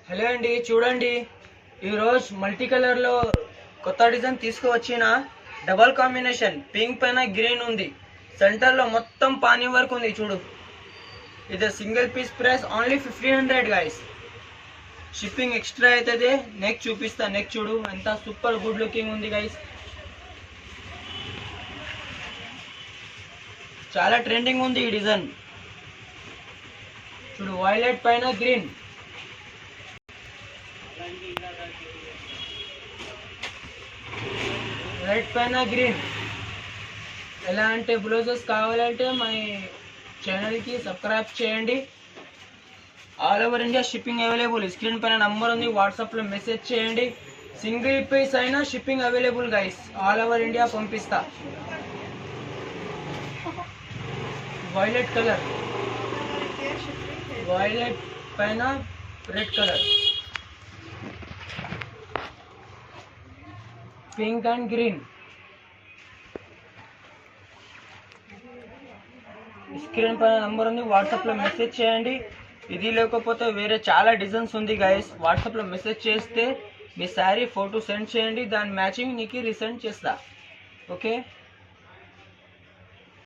Hello అండి, చూడండి ఈరోజు మల్టీ కలర్లో కొత్త డిజైన్ తీసుకువచ్చిన డబల్ కాంబినేషన్ పింక్ పైన గ్రీన్ ఉంది. సెంటర్లో మొత్తం పానీ వర్క్ ఉంది చూడు. ఇది single piece price only 1500 guys. Shipping extra అవుతుంది. నెక్ చూపిస్తా, నెక్ చూడు ఎంత సూపర్ గుడ్ లుకింగ్ ఉంది గైస్. చాలా ట్రెండింగ్ ఉంది ఈ డిజైన్ చూడు. వైలెట్ పైన గ్రీన్, రెడ్ పైన గ్రీన్. ఎలాంటి బ్లౌజెస్ కావాలంటే మా ఛానల్కి సబ్స్క్రైబ్ చేయండి. All over India shipping available. Screen పైన నంబర్ ఉంది, వాట్సాప్లో మెసేజ్ చేయండి. సింగిల్ పీస్ అయినా shipping available guys. All over India పంపిస్తా. వైలెట్ కలర్, వైలెట్ పైన red colour, pink and green. Screen పైన నంబర్ ఉంది, వాట్సాప్లో మెసేజ్ చేయండి. ఇది లేకపోతే వేరే చాలా డిజైన్స్ ఉంది గైస్. వాట్సాప్లో మెసేజ్ చేస్తే మీ శారీ ఫోటో సెండ్ చేయండి, దాని మ్యాచింగ్ నీకు రీసెండ్ చేస్తా. ఓకే.